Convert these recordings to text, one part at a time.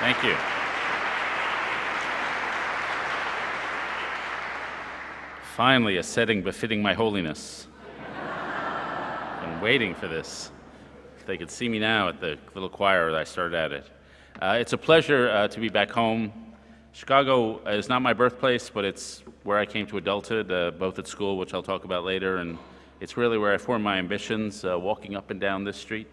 Thank you. Finally, a setting befitting my holiness. I've been waiting for this. If they could see me now at the little choir that I started at it. It's a pleasure to be back home. Chicago is not my birthplace, but it's where I came to adulthood, both at school, which I'll talk about later, and it's really where I formed my ambitions, walking up and down this street,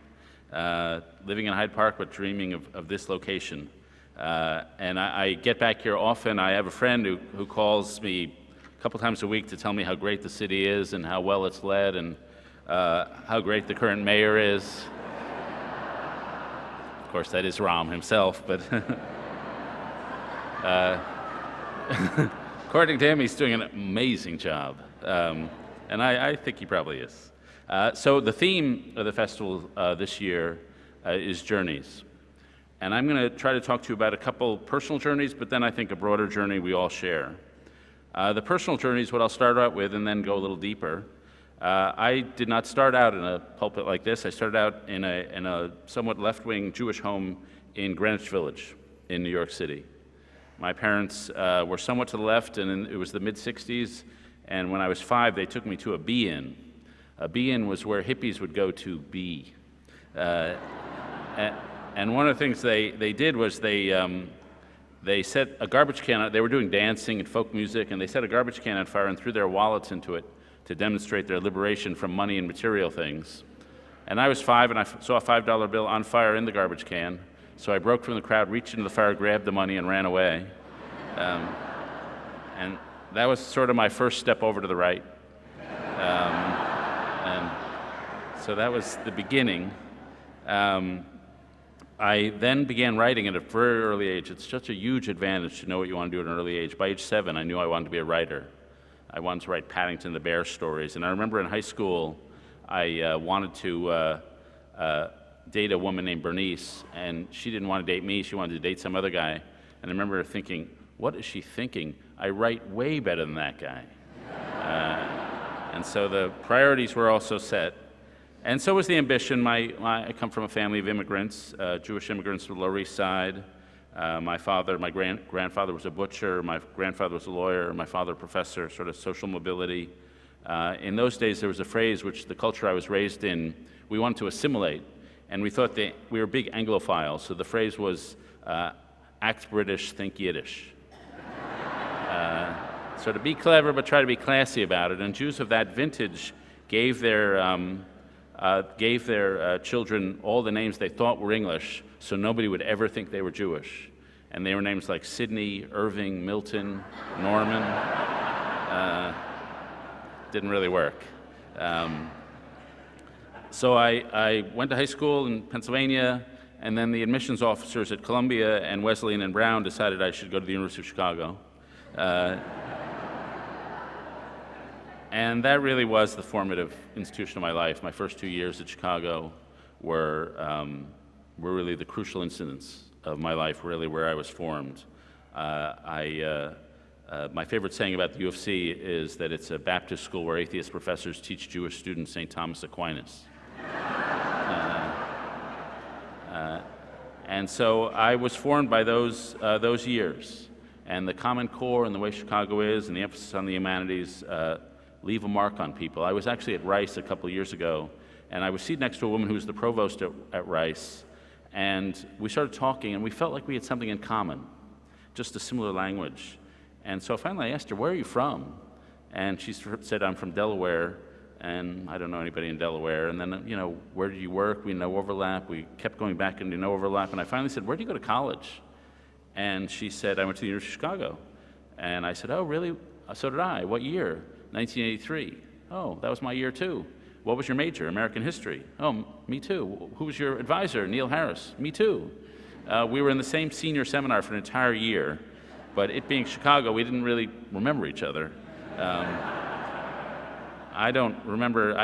living in Hyde Park, but dreaming of this location. And I get back here often. I have a friend who calls me a couple times a week to tell me how great the city is and how well it's led and how great the current mayor is. Of course, that is Rahm himself, but according to him, he's doing an amazing job, and I think he probably is. So the theme of the festival this year is journeys, and I'm going to try to talk to you about a couple personal journeys, but then I think a broader journey we all share. The personal journey is what I'll start out with and then go a little deeper. I did not start out in a pulpit like this. I started out in a somewhat left-wing Jewish home in Greenwich Village in New York City. My parents were somewhat to the left, and it was the mid-'60s, and when I was 5, they took me to a be-in. A be-in was where hippies would go to be. And one of the things they did was they set a garbage can out. They were doing dancing and folk music, and they set a garbage can on fire and threw their wallets into it to demonstrate their liberation from money and material things. And I was 5, and I saw a $5 bill on fire in the garbage can, so I broke from the crowd, reached into the fire, grabbed the money, and ran away. And that was sort of my first step over to the right. And so that was the beginning. I then began writing at a very early age. It's such a huge advantage to know what you want to do at an early age. By age 7, I knew I wanted to be a writer. I wanted to write Paddington the Bear stories. And I remember in high school, I wanted to date a woman named Bernice, and she didn't want to date me. She wanted to date some other guy. And I remember thinking, what is she thinking? I write way better than that guy. And so the priorities were also set. And so was the ambition. I come from a family of immigrants, Jewish immigrants from the Lower East Side. My grandfather was a butcher, my grandfather was a lawyer, my father a professor, sort of social mobility. In those days, there was a phrase which the culture I was raised in, we wanted to assimilate, and we thought that we were big Anglophiles, so the phrase was, act British, think Yiddish. So to be clever, but try to be classy about it, and Jews of that vintage gave their children all the names they thought were English, so nobody would ever think they were Jewish. And they were names like Sidney, Irving, Milton, Norman. Didn't really work. So I went to high school in Pennsylvania, and then the admissions officers at Columbia and Wesleyan and Brown decided I should go to the University of Chicago. And that really was the formative institution of my life. My first 2 years at Chicago were really the crucial incidents of my life, really where I was formed. My favorite saying about the U of C is that it's a Baptist school where atheist professors teach Jewish students St. Thomas Aquinas. And so I was formed by those years. And the Common Core and the way Chicago is and the emphasis on the humanities leave a mark on people. I was actually at Rice a couple years ago, and I was seated next to a woman who was the provost at Rice, and we started talking, and we felt like we had something in common, just a similar language. And so finally I asked her, where are you from? And she said, I'm from Delaware, and I don't know anybody in Delaware. And then, where did you work? We no overlap. We kept going back into no overlap, and I finally said, where did you go to college? And she said, I went to the University of Chicago. And I said, oh, really? So did I. What year? 1983. Oh, that was my year too. What was your major? American history. Oh, me too. Who was your advisor? Neil Harris. Me too. We were in the same senior seminar for an entire year, but it being Chicago, we didn't really remember each other. I don't remember,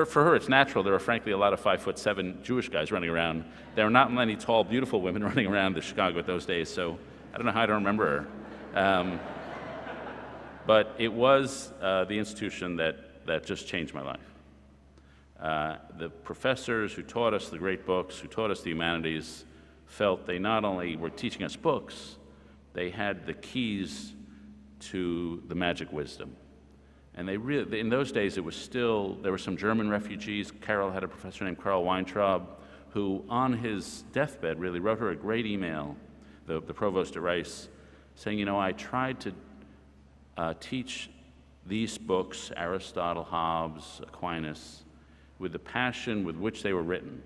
for her it's natural. There were frankly a lot of 5'7" Jewish guys running around. There were not many tall, beautiful women running around Chicago at those days, so I don't know how I don't remember her. But it was the institution that just changed my life. The professors who taught us the great books, who taught us the humanities, felt they not only were teaching us books, they had the keys to the magic wisdom. And they really, in those days, it was still, there were some German refugees. Karla had a professor named Karl Weintraub, who on his deathbed really wrote her a great email, the provost at Rice, saying, you know, I tried to teach these books, Aristotle, Hobbes, Aquinas, with the passion with which they were written,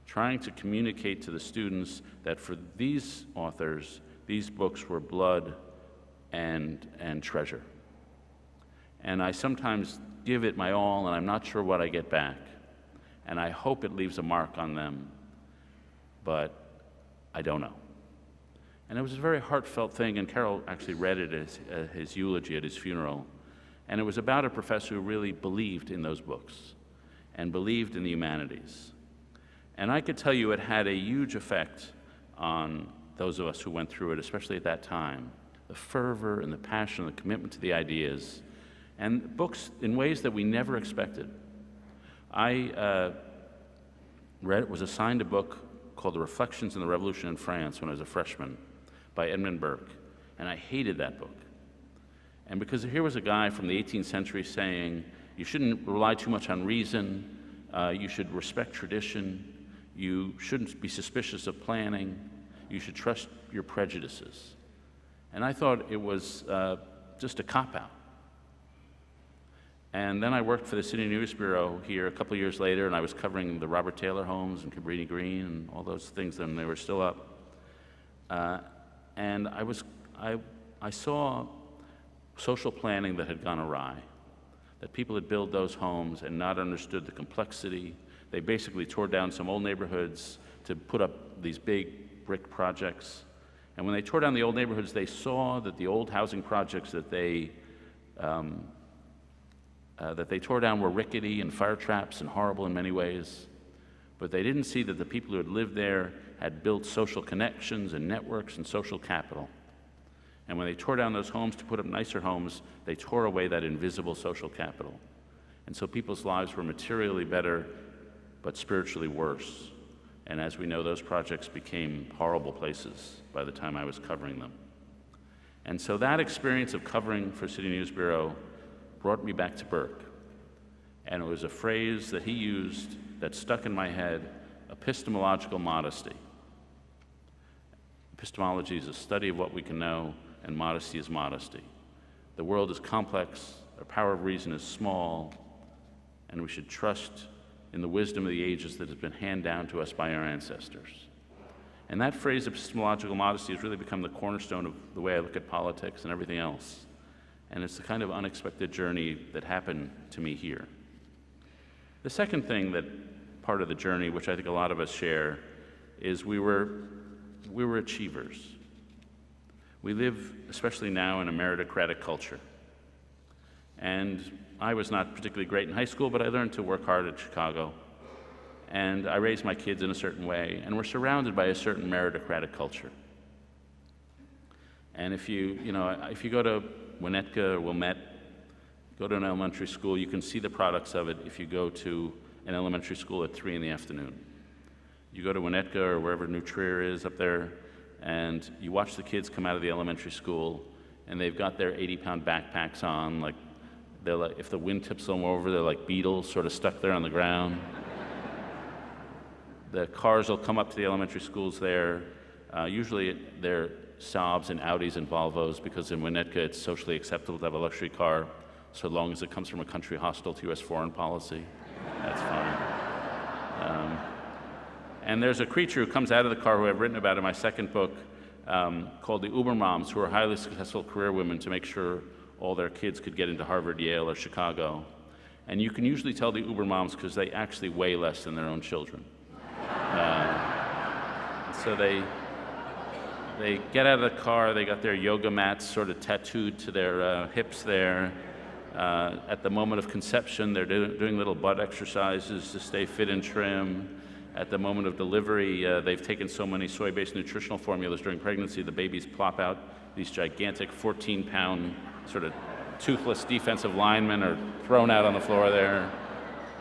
trying to communicate to the students that for these authors, these books were blood and treasure. And I sometimes give it my all, and I'm not sure what I get back. And I hope it leaves a mark on them, but I don't know. And it was a very heartfelt thing, and Carol actually read it as his eulogy at his funeral. And it was about a professor who really believed in those books and believed in the humanities. And I could tell you it had a huge effect on those of us who went through it, especially at that time. The fervor and the passion and the commitment to the ideas, and books in ways that we never expected. I was assigned a book called The Reflections on the Revolution in France when I was a freshman by Edmund Burke, and I hated that book. And because here was a guy from the 18th century saying, you shouldn't rely too much on reason, you should respect tradition, you shouldn't be suspicious of planning, you should trust your prejudices. And I thought it was just a cop-out. And then I worked for the City News Bureau here a couple of years later, and I was covering the Robert Taylor homes and Cabrini Green and all those things, and they were still up. And I saw social planning that had gone awry, that people had built those homes and not understood the complexity. They basically tore down some old neighborhoods to put up these big brick projects. And when they tore down the old neighborhoods, they saw that the old housing projects that they tore down were rickety and fire traps and horrible in many ways. But they didn't see that the people who had lived there had built social connections and networks and social capital. And when they tore down those homes to put up nicer homes, they tore away that invisible social capital. And so people's lives were materially better, but spiritually worse. And as we know, those projects became horrible places by the time I was covering them. And so that experience of covering for City News Bureau brought me back to Burke. And it was a phrase that he used that stuck in my head, epistemological modesty. Epistemology is a study of what we can know, and modesty is modesty. The world is complex, our power of reason is small, and we should trust in the wisdom of the ages that has been handed down to us by our ancestors. And that phrase, epistemological modesty, has really become the cornerstone of the way I look at politics and everything else. And it's the kind of unexpected journey that happened to me here. The second thing that part of the journey, which I think a lot of us share, is we were achievers. We live, especially now, in a meritocratic culture. And I was not particularly great in high school, but I learned to work hard at Chicago. And I raised my kids in a certain way, and we're surrounded by a certain meritocratic culture. And if you go to Winnetka or Wilmette, go to an elementary school, you can see the products of it if you go to an elementary school at 3 in the afternoon. You go to Winnetka or wherever New Trier is up there, and you watch the kids come out of the elementary school, and they've got their 80-pound backpacks on, like if the wind tips them over, they're like beetles sort of stuck there on the ground. The cars will come up to the elementary schools there. Usually they're Saabs and Audis and Volvos, because in Winnetka it's socially acceptable to have a luxury car, so long as it comes from a country hostile to U.S. foreign policy. That's fine. And there's a creature who comes out of the car who I've written about in my second book called the Uber Moms, who are highly successful career women to make sure all their kids could get into Harvard, Yale, or Chicago. And you can usually tell the Uber Moms because they actually weigh less than their own children. So they get out of the car, they got their yoga mats sort of tattooed to their hips there. At the moment of conception, they're doing little butt exercises to stay fit and trim. At the moment of delivery, they've taken so many soy-based nutritional formulas during pregnancy, the babies plop out. These gigantic 14-pound sort of toothless defensive linemen are thrown out on the floor there.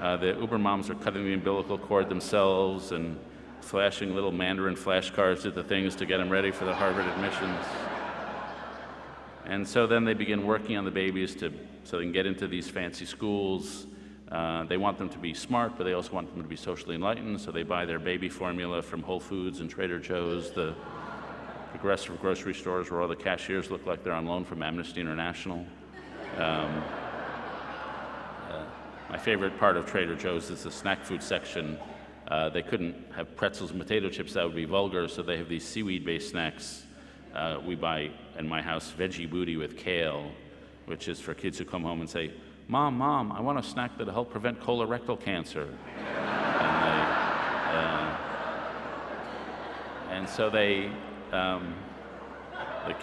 The Uber moms are cutting the umbilical cord themselves, and flashing little Mandarin flashcards at the things to get them ready for the Harvard admissions. And so then they begin working on the babies so they can get into these fancy schools. They want them to be smart, but they also want them to be socially enlightened, so they buy their baby formula from Whole Foods and Trader Joe's, the progressive grocery stores where all the cashiers look like they're on loan from Amnesty International. My favorite part of Trader Joe's is the snack food section. They couldn't have pretzels and potato chips, that would be vulgar, so they have these seaweed-based snacks. We buy, in my house, Veggie Booty with kale, which is for kids who come home and say, Mom, I want a snack that'll help prevent colorectal cancer. And so the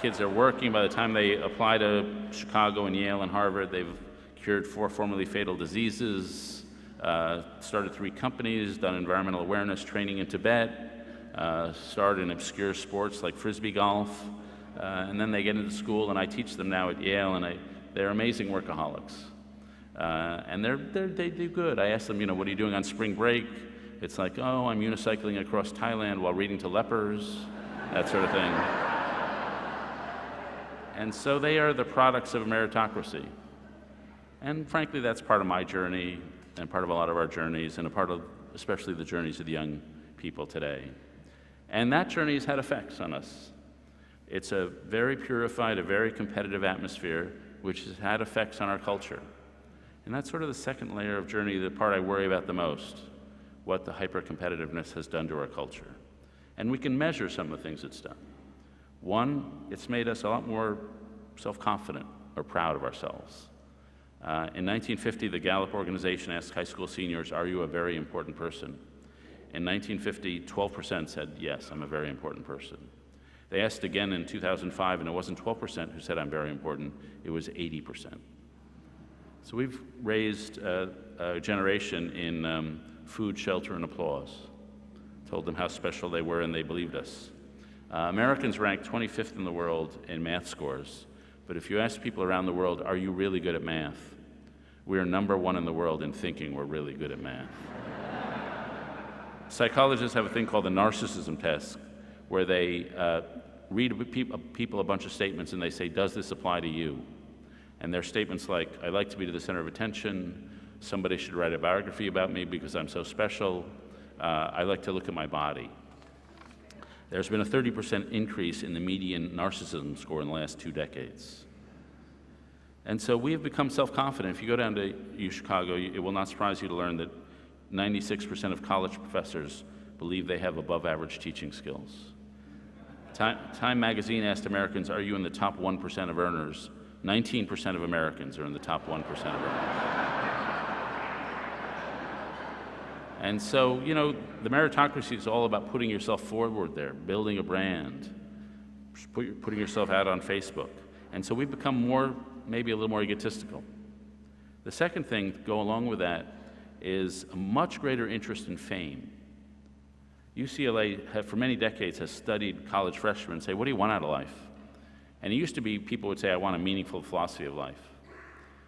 kids are working. By the time they apply to Chicago and Yale and Harvard, they've cured 4 formerly fatal diseases, started 3 companies, done environmental awareness training in Tibet, started in obscure sports like Frisbee golf, and then they get into school, and I teach them now at Yale, and they're amazing workaholics. And they do good. I ask them, what are you doing on spring break? It's like, oh, I'm unicycling across Thailand while reading to lepers, that sort of thing. And so they are the products of a meritocracy. And frankly, that's part of my journey and part of a lot of our journeys and a part of especially the journeys of the young people today. And that journey has had effects on us. It's a very purified, a very competitive atmosphere, which has had effects on our culture. And that's sort of the second layer of journey, the part I worry about the most, what the hyper-competitiveness has done to our culture. And we can measure some of the things it's done. One, it's made us a lot more self-confident or proud of ourselves. In 1950, the Gallup organization asked high school seniors, are you a very important person? In 1950, 12% said, yes, I'm a very important person. They asked again in 2005, and it wasn't 12% who said I'm very important, it was 80%. So we've raised a generation in food, shelter, and applause. Told them how special they were, and they believed us. Americans ranked 25th in the world in math scores, but if you ask people around the world, are you really good at math? We are number 1 in the world in thinking we're really good at math. Psychologists have a thing called the narcissism test, where they read people a bunch of statements and they say, does this apply to you? And their statements like, I like to be to the center of attention, somebody should write a biography about me because I'm so special, I like to look at my body. There's been a 30% increase in the median narcissism score in the last 2 decades. And so we have become self-confident. If you go down to Chicago, it will not surprise you to learn that 96% of college professors believe they have above-average teaching skills. Time magazine asked Americans, are you in the top 1% of earners? 19% of Americans are in the top 1% of earners. And so, the meritocracy is all about putting yourself forward there, building a brand, putting yourself out on Facebook. And so we've become maybe a little more egotistical. The second thing to go along with that is a much greater interest in fame. UCLA, for many decades, has studied college freshmen and say, what do you want out of life? And it used to be people would say, I want a meaningful philosophy of life.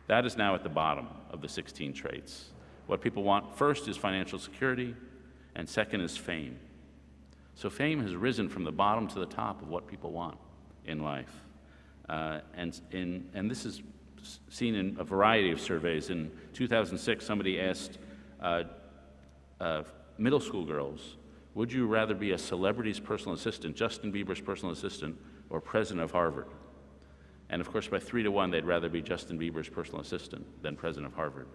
That is now at the bottom of the 16 traits. What people want first is financial security, and second is fame. So fame has risen from the bottom to the top of what people want in life. And this is seen in a variety of surveys. In 2006, somebody asked middle school girls, would you rather be a celebrity's personal assistant, Justin Bieber's personal assistant, or president of Harvard? And of course, by 3 to 1, they'd rather be Justin Bieber's personal assistant than president of Harvard.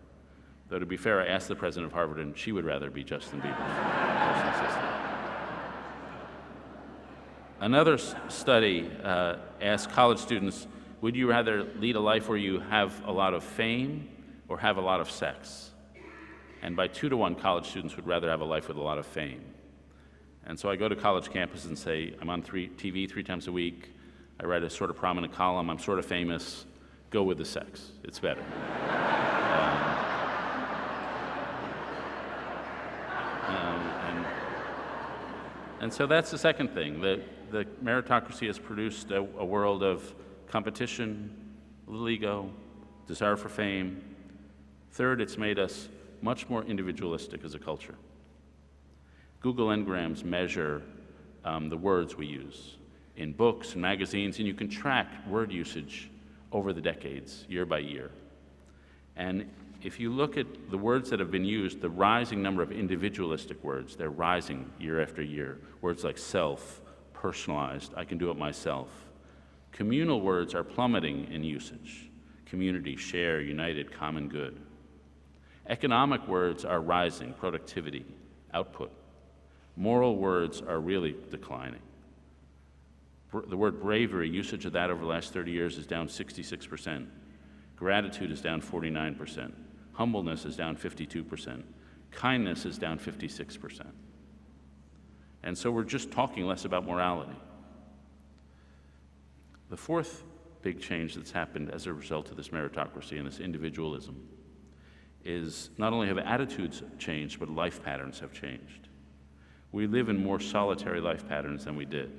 Though to be fair, I asked the president of Harvard, and she would rather be Justin Bieber's personal assistant. Another study asked college students, would you rather lead a life where you have a lot of fame or have a lot of sex? And by 2 to 1, college students would rather have a life with a lot of fame. And so I go to college campuses and say, I'm on TV 3 times a week, I write a sort of prominent column, I'm sort of famous, go with the sex, it's better. And so that's the second thing. The meritocracy has produced a world of competition, little ego, desire for fame. Third, it's made us much more individualistic as a culture. Google Ngrams measure the words we use in books and magazines, and you can track word usage over the decades, year by year. And if you look at the words that have been used, the rising number of individualistic words, they're rising year after year. Words like self, personalized, I can do it myself. Communal words are plummeting in usage. Community, share, united, common good. Economic words are rising, productivity, output. Moral words are really declining. The word bravery, usage of that over the last 30 years is down 66%. Gratitude is down 49%. Humbleness is down 52%. Kindness is down 56%. And so we're just talking less about morality. The fourth big change that's happened as a result of this meritocracy and this individualism is not only have attitudes changed, but life patterns have changed. We live in more solitary life patterns than we did.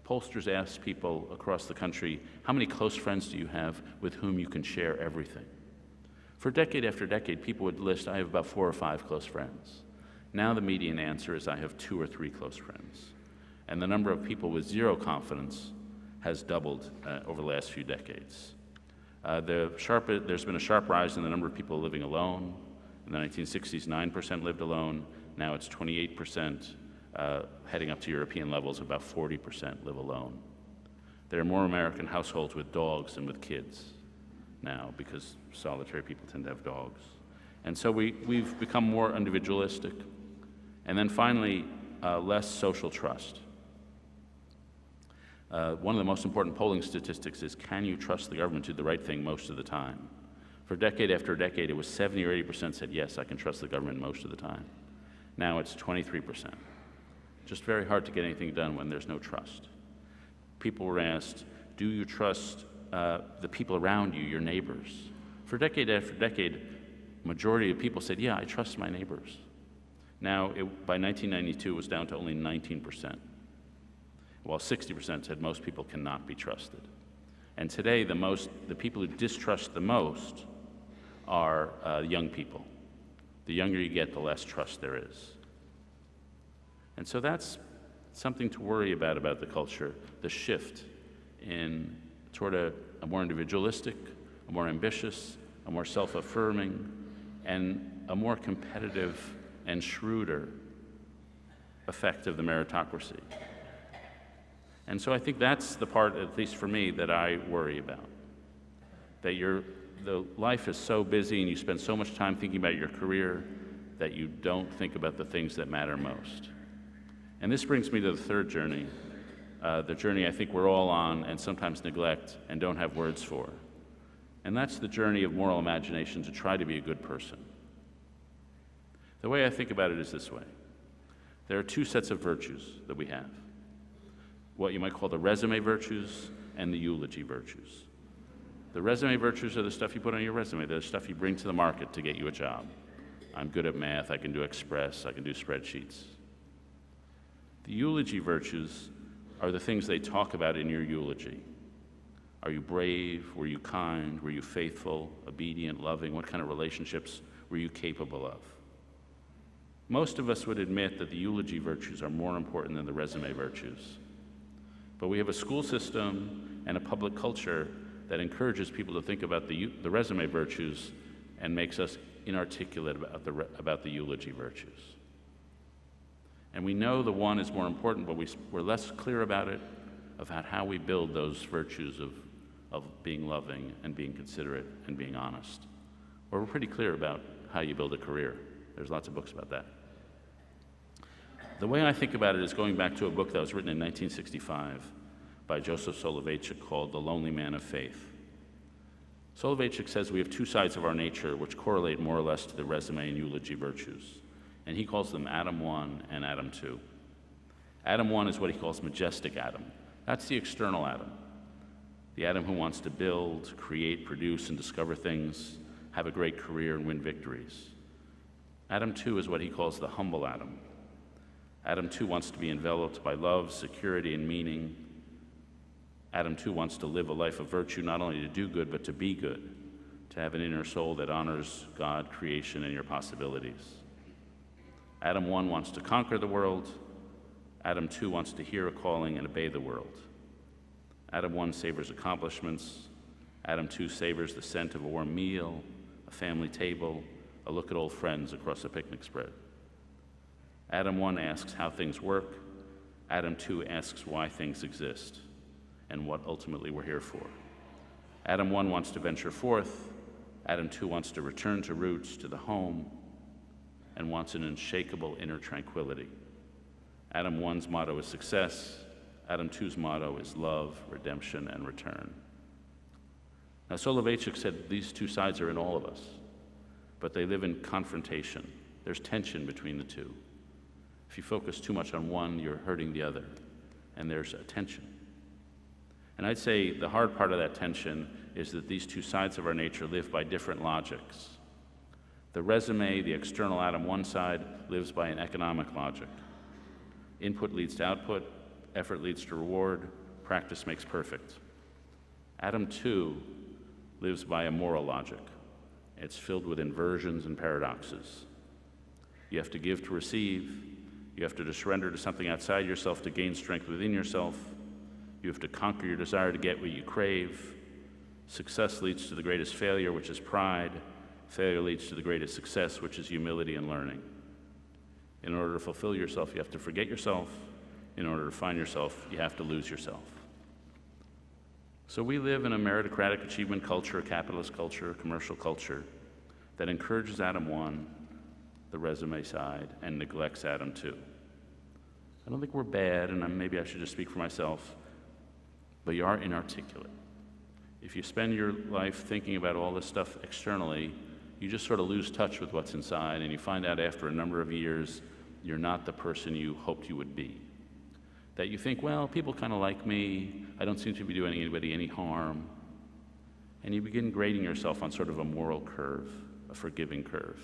Pollsters asked people across the country, how many close friends do you have with whom you can share everything? For decade after decade, people would list, I have about 4 or 5 close friends. Now the median answer is I have 2 or 3 close friends. And the number of people with zero confidence has doubled over the last few decades. There's been a sharp rise in the number of people living alone. In the 1960s, 9% lived alone. Now it's 28%. Heading up to European levels, about 40% live alone. There are more American households with dogs than with kids now because solitary people tend to have dogs. And so we've become more individualistic. And then finally, less social trust. One of the most important polling statistics is, can you trust the government to do the right thing most of the time? For decade after decade, it was 70 or 80% said, yes, I can trust the government most of the time. Now it's 23%. Just very hard to get anything done when there's no trust. People were asked, do you trust the people around you, your neighbors? For decade after decade, majority of people said, yeah, I trust my neighbors. Now, by 1992, it was down to only 19%, while 60% said most people cannot be trusted. And today, the people who distrust the most are young people. The younger you get, the less trust there is. And so that's something to worry about the culture, the shift toward a more individualistic, a more ambitious, a more self-affirming, and a more competitive and shrewder effect of the meritocracy. And so I think that's the part, at least for me, that I worry about. That the life is so busy and you spend so much time thinking about your career that you don't think about the things that matter most. And this brings me to the third journey, the journey I think we're all on and sometimes neglect and don't have words for. And that's the journey of moral imagination to try to be a good person. The way I think about it is this way. There are 2 sets of virtues that we have. What you might call the resume virtues and the eulogy virtues. The resume virtues are the stuff you put on your resume. They're the stuff you bring to the market to get you a job. I'm good at math, I can do Express, I can do spreadsheets. The eulogy virtues are the things they talk about in your eulogy. Are you brave? Were you kind? Were you faithful, obedient, loving? What kind of relationships were you capable of? Most of us would admit that the eulogy virtues are more important than the resume virtues. But we have a school system and a public culture that encourages people to think about the resume virtues and makes us inarticulate about the eulogy virtues. And we know the one is more important, but we're less clear about it, about how we build those virtues of being loving and being considerate and being honest. Or we're pretty clear about how you build a career. There's lots of books about that. The way I think about it is going back to a book that was written in 1965 by Joseph Soloveitchik called The Lonely Man of Faith. Soloveitchik says we have 2 sides of our nature which correlate more or less to the resume and eulogy virtues. And he calls them Adam 1 and Adam 2. Adam 1 is what he calls majestic Adam. That's the external Adam. The Adam who wants to build, create, produce, and discover things, have a great career, and win victories. Adam 2 is what he calls the humble Adam. Adam 2 wants to be enveloped by love, security, and meaning. Adam 2 wants to live a life of virtue, not only to do good, but to be good, to have an inner soul that honors God, creation, and your possibilities. Adam 1 wants to conquer the world. Adam 2 wants to hear a calling and obey the world. Adam 1 savors accomplishments. Adam 2 savors the scent of a warm meal, a family table, a look at old friends across a picnic spread. Adam 1 asks how things work. Adam 2 asks why things exist and what ultimately we're here for. Adam 1 wants to venture forth. Adam 2 wants to return to roots, to the home, and wants an unshakable inner tranquility. Adam 1's motto is success. Adam 2's motto is love, redemption, and return. Now, Soloveitchik said these two sides are in all of us, but they live in confrontation. There's tension between the two. If you focus too much on one, you're hurting the other, and there's a tension. And I'd say the hard part of that tension is that these two sides of our nature live by different logics. The resume, the external Adam 1 side, lives by an economic logic. Input leads to output, effort leads to reward, practice makes perfect. Adam 2 lives by a moral logic. It's filled with inversions and paradoxes. You have to give to receive. You have to surrender to something outside yourself to gain strength within yourself. You have to conquer your desire to get what you crave. Success leads to the greatest failure, which is pride. Failure leads to the greatest success, which is humility and learning. In order to fulfill yourself, you have to forget yourself. In order to find yourself, you have to lose yourself. So we live in a meritocratic achievement culture, a capitalist culture, a commercial culture that encourages Adam 1, the resume side, and neglects Adam 2. I don't think we're bad, and maybe I should just speak for myself, but you are inarticulate. If you spend your life thinking about all this stuff externally, you just sort of lose touch with what's inside, and you find out after a number of years you're not the person you hoped you would be. That you think, well, people kind of like me, I don't seem to be doing anybody any harm, and you begin grading yourself on sort of a moral curve, a forgiving curve.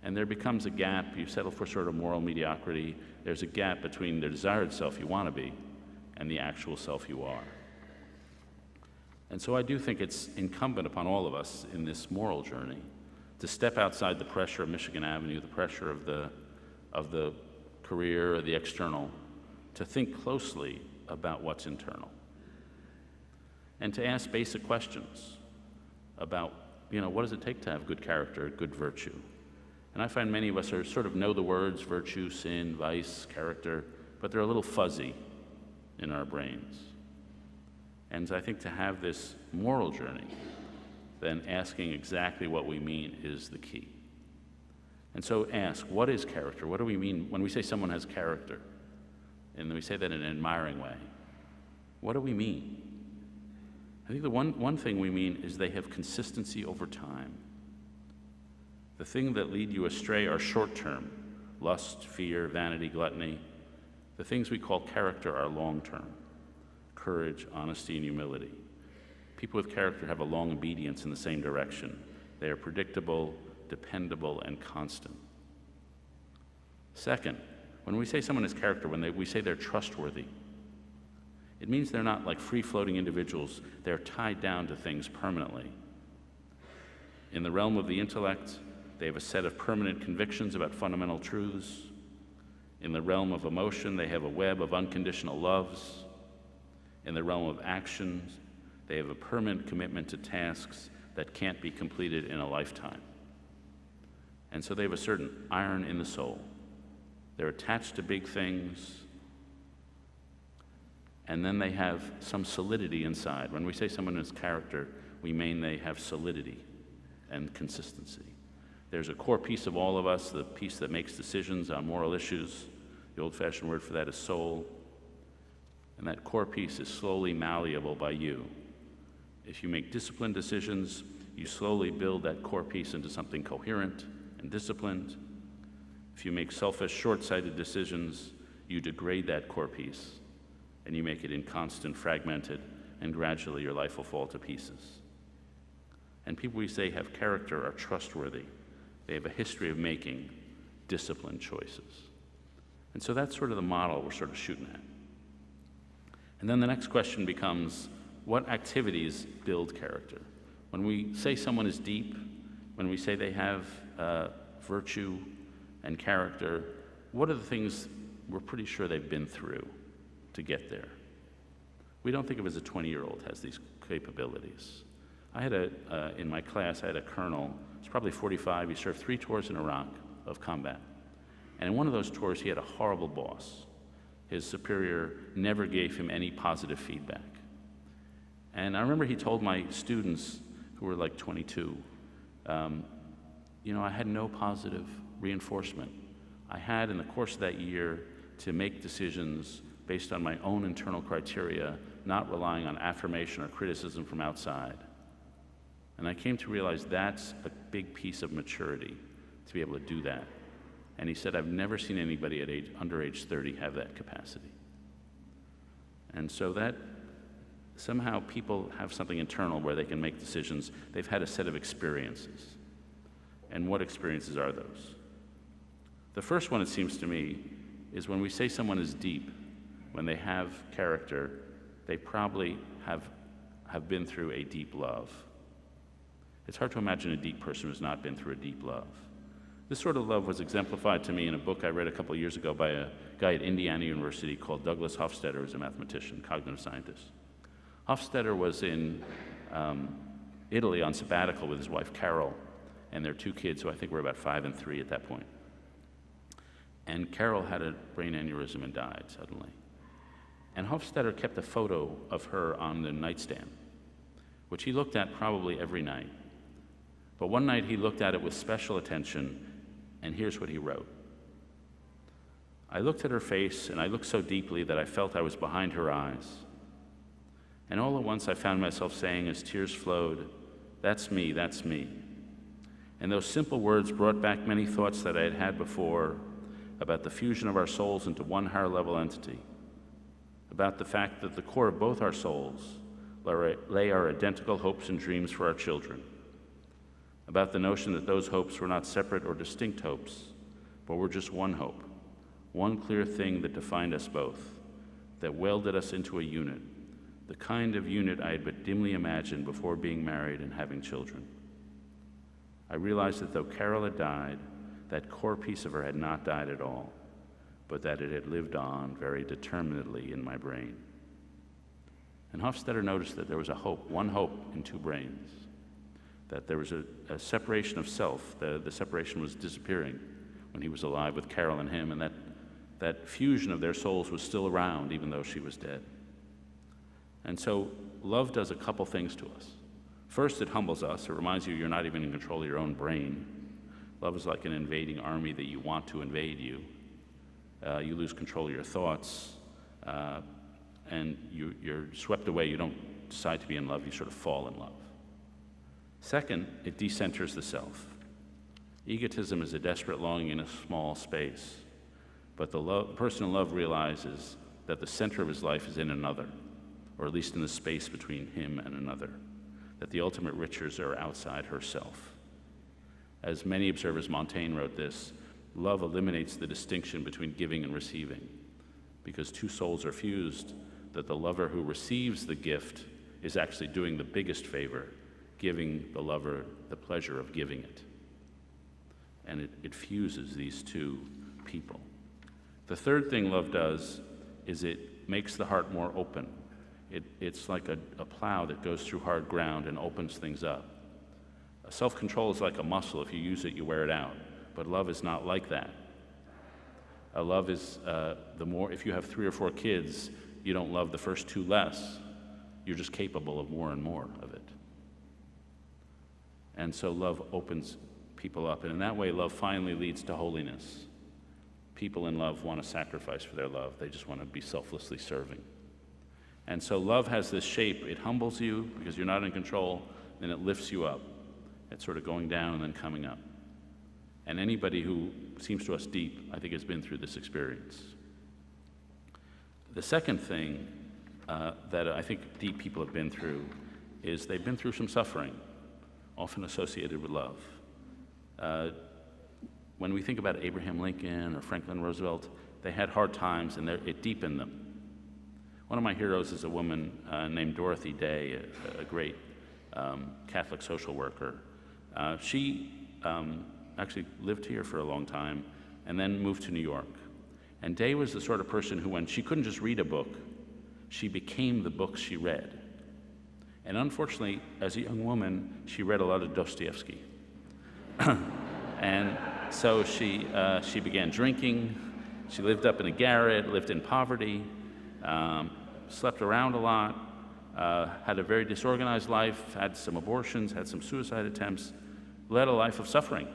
And there becomes a gap. You settle for sort of moral mediocrity. There's a gap between the desired self you want to be and the actual self you are. And so I do think it's incumbent upon all of us in this moral journey to step outside the pressure of Michigan Avenue, the pressure of the career or the external, to think closely about what's internal. And to ask basic questions about, what does it take to have good character, good virtue? And I find many of us sort of know the words virtue, sin, vice, character, but they're a little fuzzy in our brains. And I think to have this moral journey, then asking exactly what we mean is the key. And so ask, what is character? What do we mean when we say someone has character? And we say that in an admiring way. What do we mean? I think the one thing we mean is they have consistency over time. The things that lead you astray are short-term: lust, fear, vanity, gluttony. The things we call character are long-term: courage, honesty, and humility. People with character have a long obedience in the same direction. They are predictable, dependable, and constant. Second, when we say someone has character, we say they're trustworthy, it means they're not like free-floating individuals. They're tied down to things permanently. In the realm of the intellect, they have a set of permanent convictions about fundamental truths. In the realm of emotion, they have a web of unconditional loves. In the realm of actions, they have a permanent commitment to tasks that can't be completed in a lifetime. And so they have a certain iron in the soul. They're attached to big things, and then they have some solidity inside. When we say someone has character, we mean they have solidity and consistency. There's a core piece of all of us, the piece that makes decisions on moral issues. The old-fashioned word for that is soul. And that core piece is slowly malleable by you. If you make disciplined decisions, you slowly build that core piece into something coherent and disciplined. If you make selfish, short-sighted decisions, you degrade that core piece, and you make it inconstant, fragmented, and gradually your life will fall to pieces. And people we say have character are trustworthy. They have a history of making disciplined choices. And so that's sort of the model we're sort of shooting at. And then the next question becomes, what activities build character? When we say someone is deep, when we say they have virtue and character, what are the things we're pretty sure they've been through to get there? We don't think of it as a 20-year-old has these capabilities. In my class, I had a colonel, he's probably 45, he served 3 tours in Iraq of combat. And in one of those tours, he had a horrible boss. His superior never gave him any positive feedback. And I remember he told my students, who were like 22, I had no positive reinforcement. I had, in the course of that year, to make decisions based on my own internal criteria, not relying on affirmation or criticism from outside. And I came to realize that's a big piece of maturity, to be able to do that. And he said, I've never seen anybody at under age 30 have that capacity. And so that somehow people have something internal where they can make decisions. They've had a set of experiences. And what experiences are those? The first one, it seems to me, is when we say someone is deep, when they have character, they probably have been through a deep love. It's hard to imagine a deep person who's not been through a deep love. This sort of love was exemplified to me in a book I read a couple of years ago by a guy at Indiana University called Douglas Hofstadter, who's a mathematician, cognitive scientist. Hofstadter was in Italy on sabbatical with his wife Karla and their 2 kids, who I think were about 5 and 3 at that point. And Karla had a brain aneurysm and died suddenly. And Hofstadter kept a photo of her on the nightstand, which he looked at probably every night. But one night he looked at it with special attention, and here's what he wrote. I looked at her face, and I looked so deeply that I felt I was behind her eyes. And all at once I found myself saying as tears flowed, that's me, that's me. And those simple words brought back many thoughts that I had had before about the fusion of our souls into one higher-level entity, about the fact that the core of both our souls lay our identical hopes and dreams for our children, about the notion that those hopes were not separate or distinct hopes, but were just one hope, one clear thing that defined us both, that welded us into a unit, the kind of unit I had but dimly imagined before being married and having children. I realized that though Carol had died, that core piece of her had not died at all, but that it had lived on very determinedly in my brain. And Hofstadter noticed that there was a hope, one hope in 2 brains, that there was a separation of self. The separation was disappearing when he was alive with Carol and him, and that fusion of their souls was still around even though she was dead. And so love does a couple things to us. First, it humbles us. It reminds you you're not even in control of your own brain. Love is like an invading army that you want to invade you. You lose control of your thoughts, and you're swept away. You don't decide to be in love. You sort of fall in love. Second, it decenters the self. Egotism is a desperate longing in a small space, but the person in love realizes that the center of his life is in another, or at least in the space between him and another, that the ultimate riches are outside herself. As many observers, Montaigne wrote this, love eliminates the distinction between giving and receiving, because 2 souls are fused, that the lover who receives the gift is actually doing the biggest favor, giving the lover the pleasure of giving it. And it fuses these 2 people. The third thing love does is it makes the heart more open. It's like a plow that goes through hard ground and opens things up. Self-control is like a muscle. If you use it, you wear it out. But love is not like that. Love is, if you have 3 or 4 kids, you don't love the first 2 less. You're just capable of more and more of it. And so love opens people up. And in that way, love finally leads to holiness. People in love want to sacrifice for their love. They just want to be selflessly serving. And so love has this shape. It humbles you because you're not in control, then it lifts you up. It's sort of going down and then coming up. And anybody who seems to us deep, I think, has been through this experience. The second thing that I think deep people have been through is they've been through some suffering, often associated with love. When we think about Abraham Lincoln or Franklin Roosevelt, they had hard times and it deepened them. One of my heroes is a woman named Dorothy Day, a great Catholic social worker. She actually lived here for a long time, and then moved to New York. And Day was the sort of person who, when she couldn't just read a book, she became the books she read. And unfortunately, as a young woman, she read a lot of Dostoevsky. And so she began drinking. She lived up in a garret, lived in poverty, slept around a lot, had a very disorganized life, had some abortions, had some suicide attempts, led a life of suffering,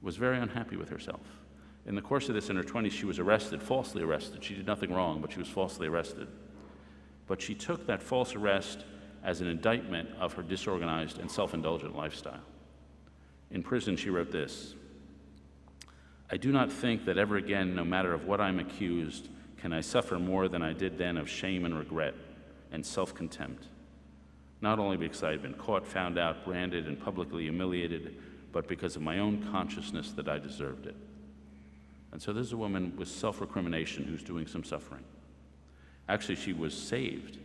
was very unhappy with herself. In the course of this, in her 20s, she was arrested, falsely arrested. She did nothing wrong, but she was falsely arrested. But she took that false arrest as an indictment of her disorganized and self-indulgent lifestyle. In prison, she wrote this: "I do not think that ever again, no matter of what I'm accused, can I suffer more than I did then of shame and regret and self-contempt. Not only because I had been caught, found out, branded, and publicly humiliated, but because of my own consciousness that I deserved it." And so this is a woman with self-recrimination who's doing some suffering. Actually, she was saved,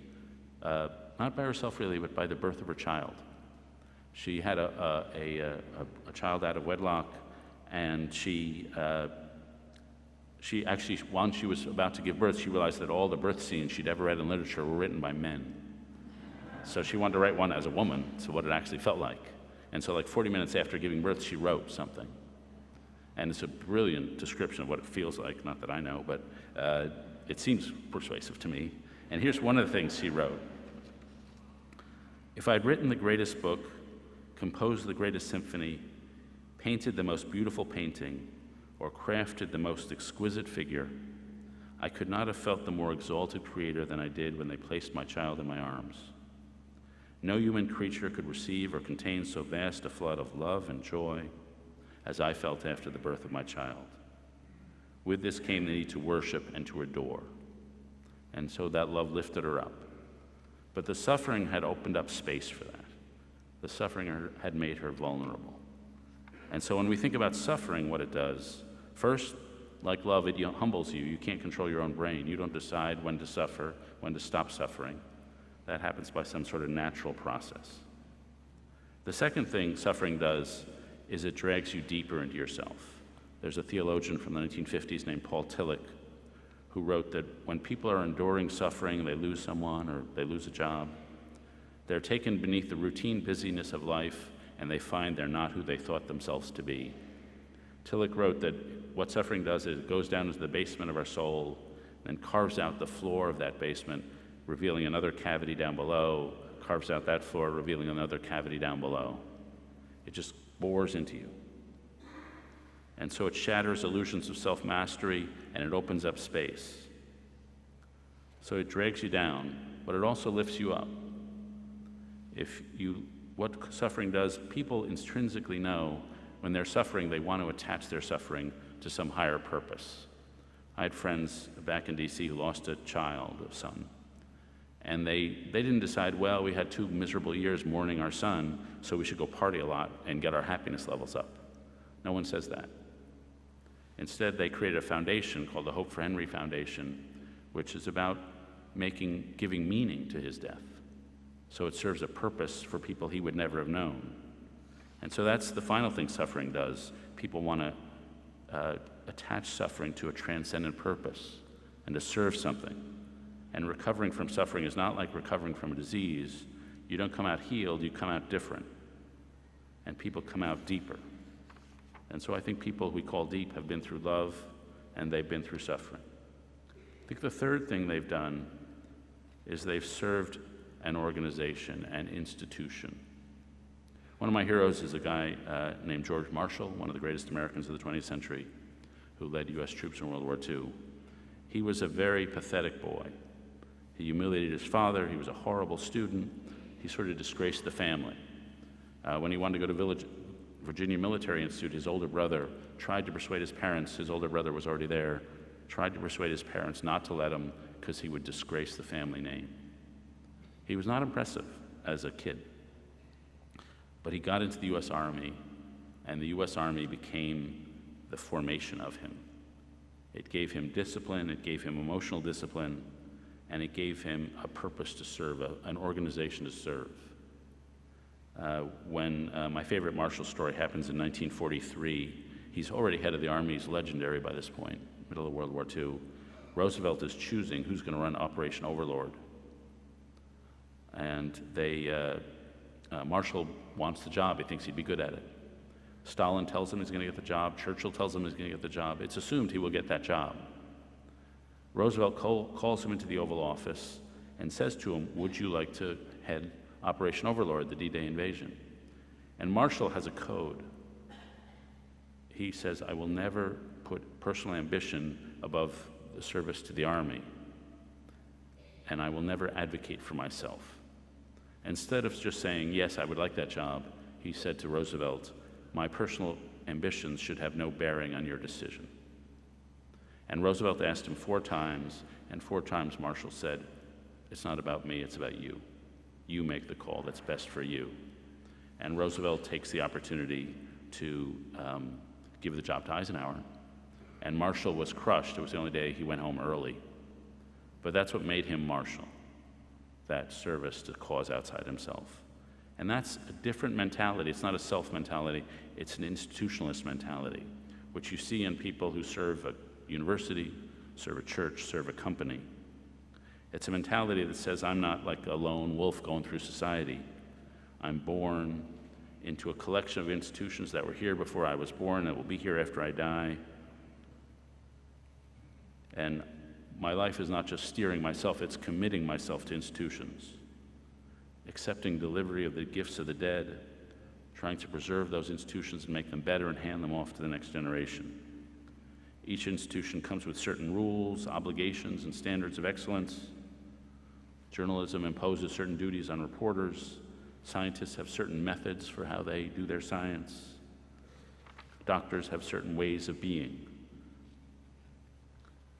not by herself really, but by the birth of her child. She had a child out of wedlock, and she actually, once she was about to give birth, she realized that all the birth scenes she'd ever read in literature were written by men. So she wanted to write one as a woman, so what it actually felt like. And so like 40 minutes after giving birth, she wrote something. And it's a brilliant description of what it feels like, not that I know, but it seems persuasive to me. And here's one of the things she wrote: "If I'd written the greatest book, composed the greatest symphony, painted the most beautiful painting, or crafted the most exquisite figure, I could not have felt the more exalted creator than I did when they placed my child in my arms. No human creature could receive or contain so vast a flood of love and joy as I felt after the birth of my child. With this came the need to worship and to adore." And so that love lifted her up. But the suffering had opened up space for that. The suffering had made her vulnerable. And so when we think about suffering, what it does, first, like love, it humbles you. You can't control your own brain. You don't decide when to suffer, when to stop suffering. That happens by some sort of natural process. The second thing suffering does is it drags you deeper into yourself. There's a theologian from the 1950s named Paul Tillich who wrote that when people are enduring suffering, they lose someone or they lose a job, they're taken beneath the routine busyness of life and they find they're not who they thought themselves to be. Tillich wrote that what suffering does is it goes down into the basement of our soul, then carves out the floor of that basement, revealing another cavity down below, carves out that floor, revealing another cavity down below. It just bores into you. And so it shatters illusions of self-mastery and it opens up space. So it drags you down, but it also lifts you up. What suffering does, people intrinsically know when they're suffering, they want to attach their suffering to some higher purpose. I had friends back in DC who lost a child, a son, and they didn't decide, well, we had 2 miserable years mourning our son, so we should go party a lot and get our happiness levels up. No one says that. Instead, they created a foundation called the Hope for Henry Foundation, which is about giving meaning to his death. So it serves a purpose for people he would never have known. And so that's the final thing suffering does. People want to attach suffering to a transcendent purpose and to serve something. And recovering from suffering is not like recovering from a disease. You don't come out healed, you come out different. And people come out deeper. And so I think people we call deep have been through love and they've been through suffering. I think the third thing they've done is they've served an organization, an institution. One of my heroes is a guy named George Marshall, one of the greatest Americans of the 20th century, who led U.S. troops in World War II. He was a very pathetic boy. He humiliated his father. He was a horrible student. He sort of disgraced the family. When he wanted to go to Virginia Military Institute, his older brother tried to persuade his parents, his older brother was already there, tried to persuade his parents not to let him because he would disgrace the family name. He was not impressive as a kid, but he got into the U.S. Army, and the U.S. Army became the formation of him. It gave him discipline, it gave him emotional discipline, and it gave him a purpose to serve, an organization to serve. When my favorite Marshall story happens in 1943, He's already head of the Army. He's legendary by this point, middle of World War II. Roosevelt is choosing who's going to run Operation Overlord. And Marshall wants the job. He thinks he'd be good at it. Stalin tells him he's going to get the job. Churchill tells him he's going to get the job. It's assumed he will get that job. Roosevelt calls him into the Oval Office and says to him, would you like to head Operation Overlord, the D-Day invasion? And Marshall has a code. He says, I will never put personal ambition above the service to the Army, and I will never advocate for myself. Instead of just saying, yes, I would like that job, he said to Roosevelt, my personal ambitions should have no bearing on your decision. And Roosevelt asked him 4 times, and 4 times Marshall said, it's not about me, it's about you. You make the call that's best for you. And Roosevelt takes the opportunity to give the job to Eisenhower. And Marshall was crushed. It was the only day he went home early. But that's what made him Marshall, that service to cause outside himself. And that's a different mentality. It's not a self mentality, it's an institutionalist mentality, which you see in people who serve a university, serve a church, serve a company. It's a mentality that says, I'm not like a lone wolf going through society. I'm born into a collection of institutions that were here before I was born, that will be here after I die. And my life is not just steering myself, it's committing myself to institutions, accepting delivery of the gifts of the dead, trying to preserve those institutions and make them better and hand them off to the next generation. Each institution comes with certain rules, obligations, and standards of excellence. Journalism imposes certain duties on reporters. Scientists have certain methods for how they do their science. Doctors have certain ways of being.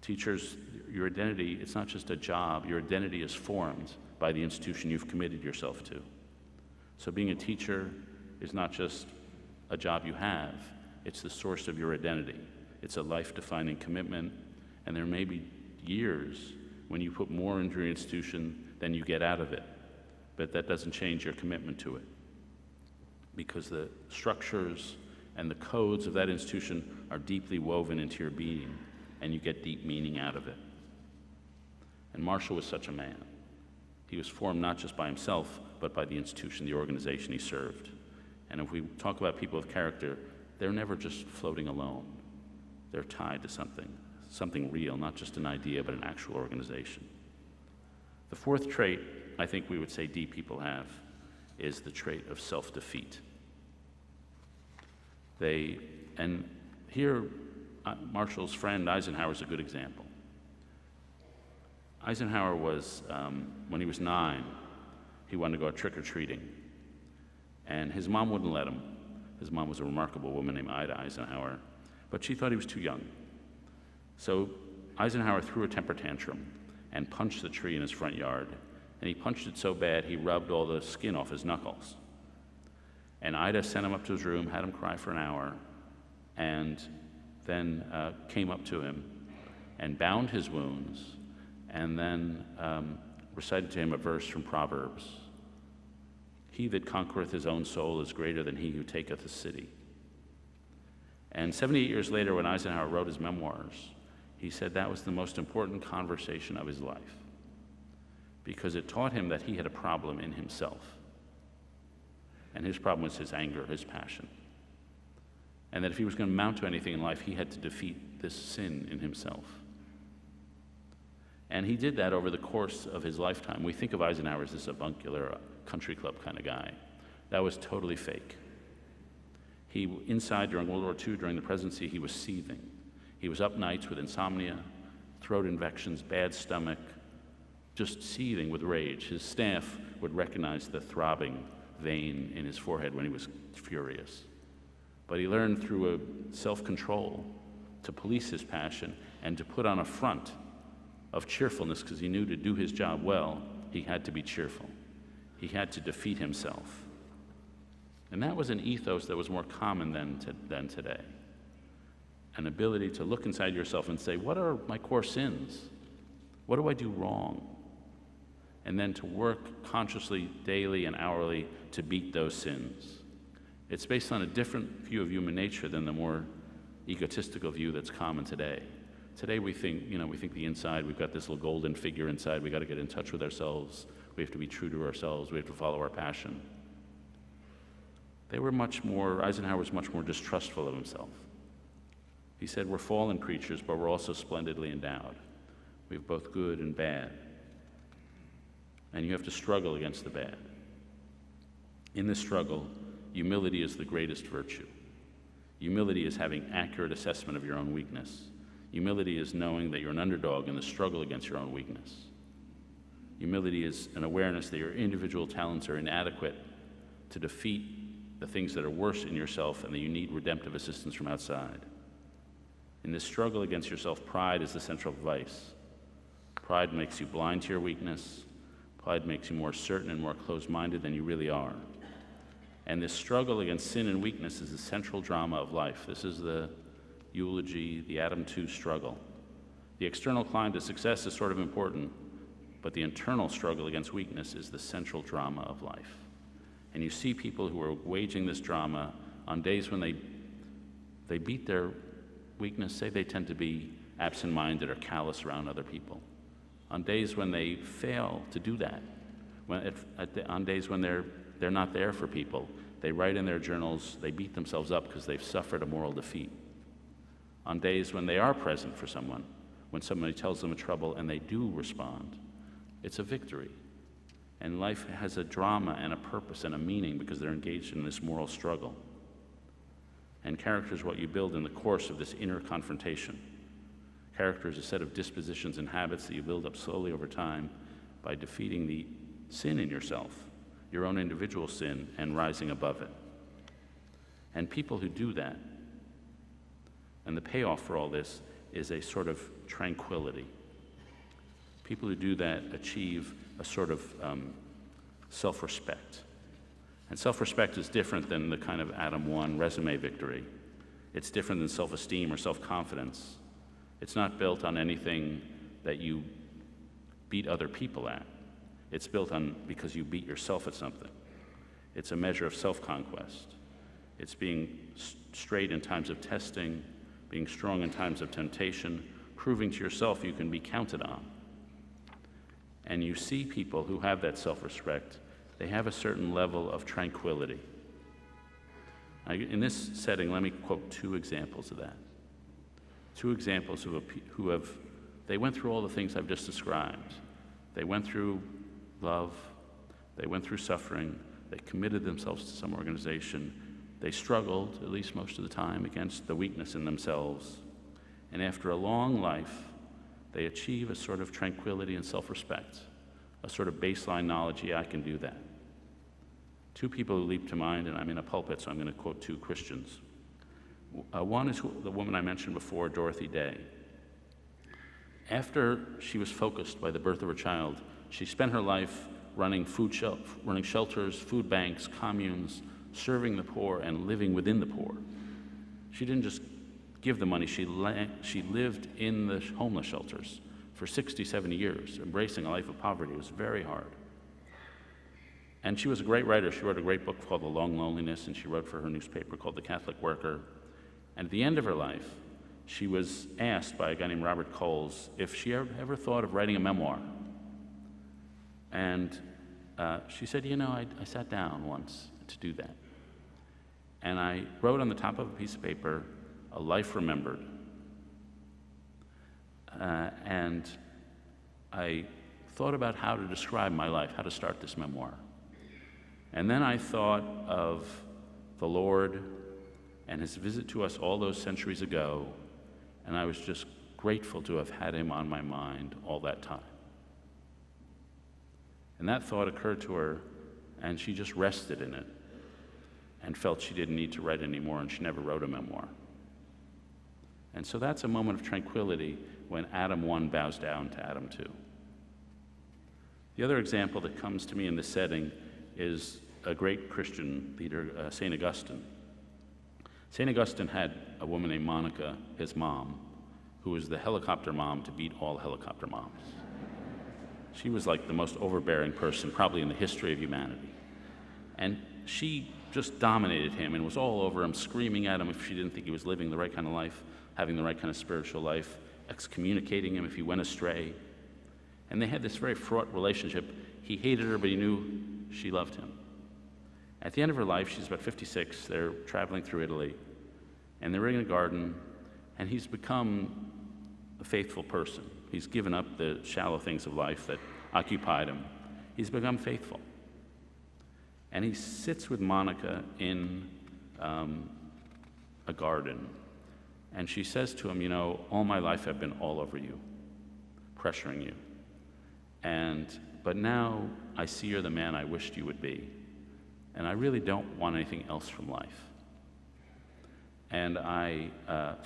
Teachers, your identity, it's not just a job. Your identity is formed by the institution you've committed yourself to. So being a teacher is not just a job you have, it's the source of your identity. It's a life-defining commitment, and there may be years when you put more into your institution than you get out of it, but that doesn't change your commitment to it, because the structures and the codes of that institution are deeply woven into your being, and you get deep meaning out of it. And Marshall was such a man. He was formed not just by himself, but by the institution, the organization he served. And if we talk about people of character, they're never just floating alone. They're tied to something real, not just an idea, but an actual organization. The 4th trait I think we would say D people have is the trait of self-defeat. And here, Marshall's friend Eisenhower is a good example. Eisenhower was, when he was 9, he wanted to go trick-or-treating. And his mom wouldn't let him. His mom was a remarkable woman named Ida Eisenhower, but she thought he was too young. So Eisenhower threw a temper tantrum and punched the tree in his front yard. And he punched it so bad he rubbed all the skin off his knuckles. And Ida sent him up to his room, had him cry for an hour, and then came up to him and bound his wounds, and then recited to him a verse from Proverbs. He that conquereth his own soul is greater than he who taketh a city. And 78 years later, when Eisenhower wrote his memoirs, he said that was the most important conversation of his life, because it taught him that he had a problem in himself. And his problem was his anger, his passion. And that if he was going to amount to anything in life, he had to defeat this sin in himself. And he did that over the course of his lifetime. We think of Eisenhower as this avuncular, country club kind of guy. That was totally fake. Inside during World War II, during the presidency, he was seething. He was up nights with insomnia, throat infections, bad stomach, just seething with rage. His staff would recognize the throbbing vein in his forehead when he was furious. But he learned through a self-control to police his passion and to put on a front of cheerfulness, because he knew to do his job well, he had to be cheerful. He had to defeat himself. And that was an ethos that was more common than today. An ability to look inside yourself and say, what are my core sins? What do I do wrong? And then to work consciously, daily and hourly to beat those sins. It's based on a different view of human nature than the more egotistical view that's common today. Today we think the inside, we've got this little golden figure inside, we got to get in touch with ourselves, we have to be true to ourselves, we have to follow our passion. Eisenhower was much more distrustful of himself. He said, we're fallen creatures, but we're also splendidly endowed. We have both good and bad. And you have to struggle against the bad. In this struggle, humility is the greatest virtue. Humility is having accurate assessment of your own weakness. Humility is knowing that you're an underdog in the struggle against your own weakness. Humility is an awareness that your individual talents are inadequate to defeat the things that are worse in yourself and that you need redemptive assistance from outside. In this struggle against yourself, pride is the central vice. Pride makes you blind to your weakness. Pride makes you more certain and more closed-minded than you really are. And this struggle against sin and weakness is the central drama of life. This is the eulogy, the Adam 2 struggle. The external climb to success is sort of important, but the internal struggle against weakness is the central drama of life. And you see people who are waging this drama on days when they beat their weakness, say they tend to be absent-minded or callous around other people. On days when they fail to do that, on days when they're not there for people, they write in their journals, they beat themselves up because they've suffered a moral defeat. On days when they are present for someone, when somebody tells them a trouble and they do respond, it's a victory. And life has a drama and a purpose and a meaning because they're engaged in this moral struggle. And character is what you build in the course of this inner confrontation. Character is a set of dispositions and habits that you build up slowly over time by defeating the sin in yourself, your own individual sin, and rising above it. And people who do that, and the payoff for all this is a sort of tranquility. People who do that achieve a sort of self-respect. And self-respect is different than the kind of Adam 1 resume victory. It's different than self-esteem or self-confidence. It's not built on anything that you beat other people at. It's built on because you beat yourself at something. It's a measure of self-conquest. It's being straight in times of testing, being strong in times of temptation, proving to yourself you can be counted on. And you see people who have that self-respect, they have a certain level of tranquility. In this setting, let me quote two examples of that. Two examples they went through all the things I've just described. They went through love, they went through suffering, they committed themselves to some organization, they struggled, at least most of the time, against the weakness in themselves. And after a long life, they achieve a sort of tranquility and self-respect, a sort of baseline knowledge, yeah, I can do that. Two people who leap to mind, and I'm in a pulpit, so I'm going to quote two Christians. One is the woman I mentioned before, Dorothy Day. After she was focused by the birth of her child, she spent her life running shelters, food banks, communes, serving the poor, and living within the poor. She didn't just give the money, she lived in the homeless shelters for 60, 70 years, embracing a life of poverty. It was very hard. And she was a great writer. She wrote a great book called The Long Loneliness, and she wrote for her newspaper called The Catholic Worker. And at the end of her life, she was asked by a guy named Robert Coles if she ever thought of writing a memoir. And she said, I sat down once to do that. And I wrote on the top of a piece of paper, "A life remembered." And I thought about how to describe my life, how to start this memoir. And then I thought of the Lord and his visit to us all those centuries ago, and I was just grateful to have had him on my mind all that time. And that thought occurred to her, and she just rested in it and felt she didn't need to write anymore, and she never wrote a memoir. And so that's a moment of tranquility when Adam 1 bows down to Adam 2. The other example that comes to me in this setting is a great Christian leader, St. Augustine. St. Augustine had a woman named Monica, his mom, who was the helicopter mom to beat all helicopter moms. She was like the most overbearing person probably in the history of humanity. And she just dominated him and was all over him, screaming at him if she didn't think he was living the right kind of life, having the right kind of spiritual life, excommunicating him if he went astray. And they had this very fraught relationship. He hated her, but he knew she loved him. At the end of her life, she's about 56, they're traveling through Italy, and they're in a garden, and he's become a faithful person. He's given up the shallow things of life that occupied him. He's become faithful. And he sits with Monica in a garden, and she says to him, you know, all my life I've been all over you, pressuring you. But now I see you're the man I wished you would be, and I really don't want anything else from life. And I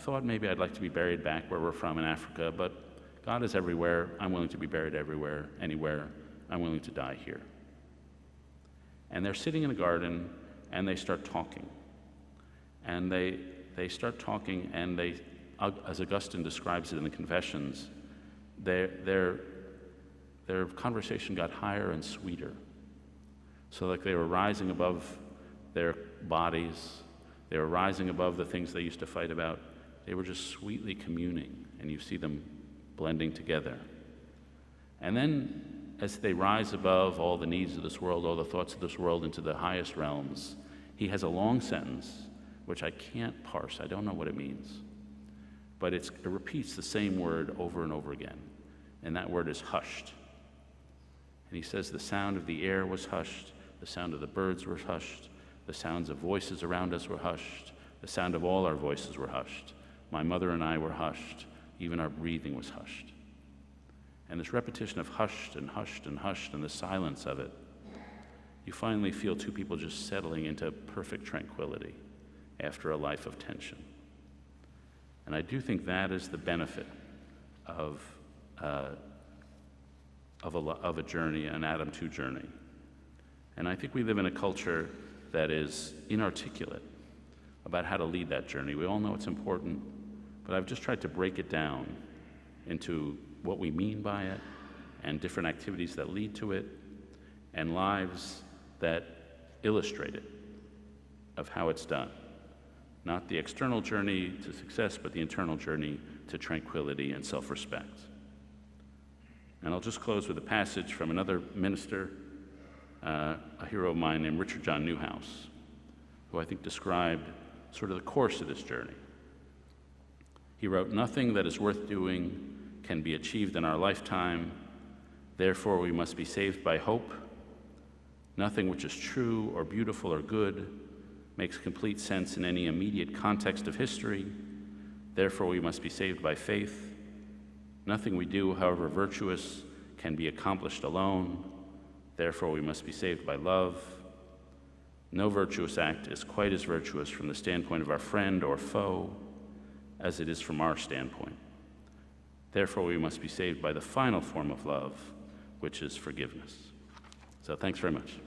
thought maybe I'd like to be buried back where we're from in Africa, but God is everywhere. I'm willing to be buried everywhere, anywhere. I'm willing to die here. And they're sitting in a garden, and they start talking. And they start talking, and they, as Augustine describes it in the Confessions, their conversation got higher and sweeter. So like they were rising above their bodies, they were rising above the things they used to fight about. They were just sweetly communing, and you see them blending together. And then as they rise above all the needs of this world, all the thoughts of this world into the highest realms, he has a long sentence, which I can't parse. I don't know what it means. But it repeats the same word over and over again. And that word is hushed. And he says the sound of the air was hushed, the sound of the birds were hushed, the sounds of voices around us were hushed, the sound of all our voices were hushed. My mother and I were hushed, even our breathing was hushed. And this repetition of hushed and hushed and hushed and the silence of it, you finally feel two people just settling into perfect tranquility after a life of tension. And I do think that is the benefit of a journey, an Adam 2 journey. And I think we live in a culture that is inarticulate about how to lead that journey. We all know it's important, but I've just tried to break it down into what we mean by it, and different activities that lead to it, and lives that illustrate it, of how it's done. Not the external journey to success, but the internal journey to tranquility and self-respect. And I'll just close with a passage from another minister, a hero of mine named Richard John Newhouse, who I think described sort of the course of this journey. He wrote, "Nothing that is worth doing can be achieved in our lifetime, therefore we must be saved by hope. Nothing which is true or beautiful or good makes complete sense in any immediate context of history, therefore we must be saved by faith. Nothing we do, however virtuous, can be accomplished alone, therefore we must be saved by love. No virtuous act is quite as virtuous from the standpoint of our friend or foe as it is from our standpoint. Therefore, we must be saved by the final form of love, which is forgiveness." So thanks very much.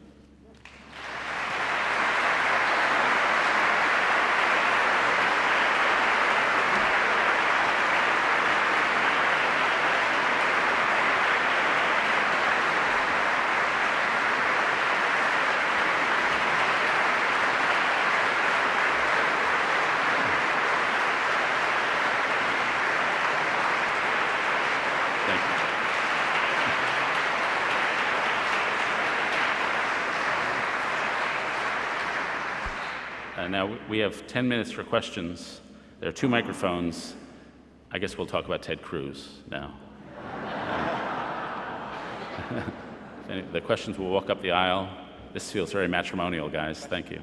Now, we have 10 minutes for questions. There are 2 microphones. I guess we'll talk about Ted Cruz now. The questions will walk up the aisle. This feels very matrimonial, guys. Thank you.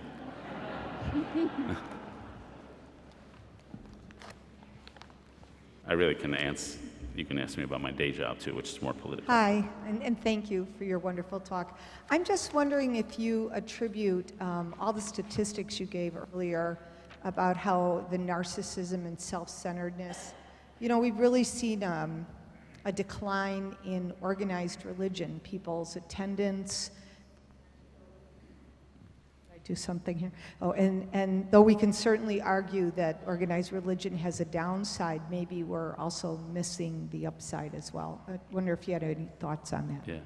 I really can answer. You can ask me about my day job, too, which is more political. Hi, and thank you for your wonderful talk. I'm just wondering if you attribute all the statistics you gave earlier about how the narcissism and self-centeredness, you know, we've really seen a decline in organized religion, people's attendance. Do something here. Oh, and though we can certainly argue that organized religion has a downside, maybe we're also missing the upside as well. I wonder if you had any thoughts on that. Yeah.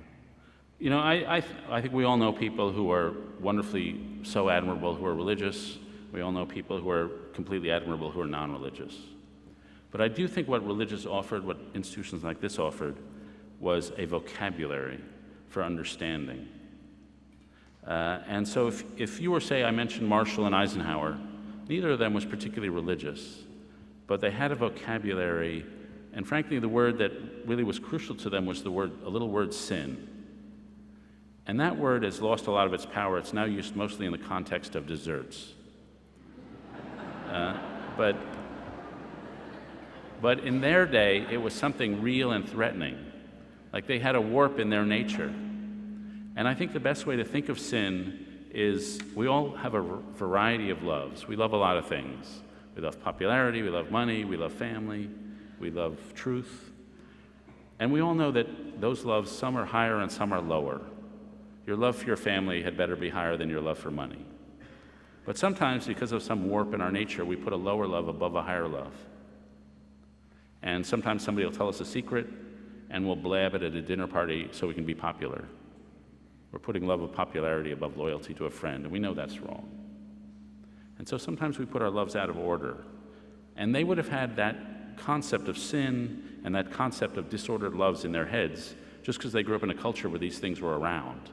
You know, I think we all know people who are wonderfully so admirable who are religious. We all know people who are completely admirable who are non-religious. But I do think what religious offered, what institutions like this offered, was a vocabulary for understanding. And so if you were, say, I mentioned Marshall and Eisenhower, neither of them was particularly religious, but they had a vocabulary, and frankly, the word that really was crucial to them was a little word, sin. And that word has lost a lot of its power. It's now used mostly in the context of desserts. But in their day, it was something real and threatening. Like they had a warp in their nature. And I think the best way to think of sin is we all have a variety of loves. We love a lot of things. We love popularity, we love money, we love family, we love truth. And we all know that those loves, some are higher and some are lower. Your love for your family had better be higher than your love for money. But sometimes, because of some warp in our nature, we put a lower love above a higher love. And sometimes somebody will tell us a secret, and we'll blab it at a dinner party so we can be popular. We're putting love of popularity above loyalty to a friend, and we know that's wrong. And so sometimes we put our loves out of order. And they would have had that concept of sin and that concept of disordered loves in their heads just because they grew up in a culture where these things were around.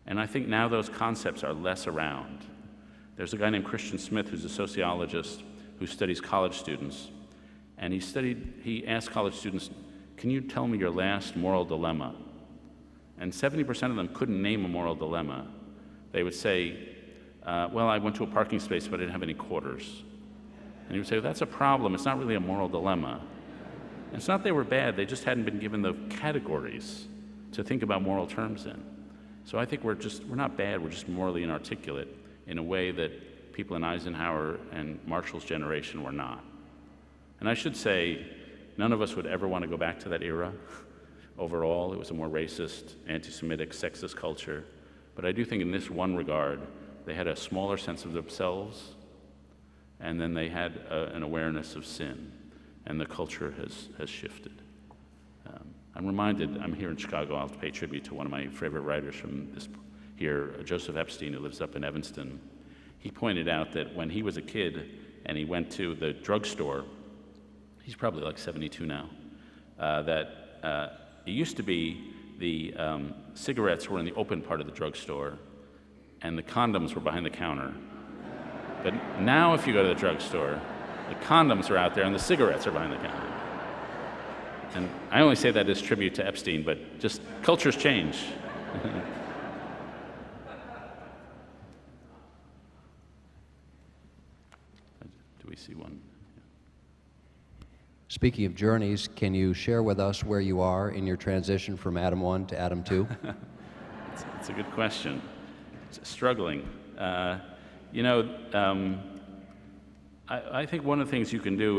And I think now those concepts are less around. There's a guy named Christian Smith who's a sociologist who studies college students. And he asked college students, can you tell me your last moral dilemma? And 70% of them couldn't name a moral dilemma. They would say, well, I went to a parking space, but I didn't have any quarters. And he would say, well, that's a problem. It's not really a moral dilemma. And it's not they were bad. They just hadn't been given the categories to think about moral terms in. So I think we're not bad. We're just morally inarticulate in a way that people in Eisenhower and Marshall's generation were not. And I should say, none of us would ever want to go back to that era. Overall, it was a more racist, anti-Semitic, sexist culture. But I do think in this one regard, they had a smaller sense of themselves, and then they had an awareness of sin, and the culture has shifted. I'm reminded, I'm here in Chicago, I'll pay tribute to one of my favorite writers from here, Joseph Epstein, who lives up in Evanston. He pointed out that when he was a kid and he went to the drugstore, he's probably like 72 now, that it used to be the cigarettes were in the open part of the drugstore and the condoms were behind the counter. But now if you go to the drugstore, the condoms are out there and the cigarettes are behind the counter. And I only say that as tribute to Epstein, but just cultures change. Do we see one? Speaking of journeys, can you share with us where you are in your transition from Atom 1 to Atom 2? It's a good question. It's struggling. I think one of the things you can do,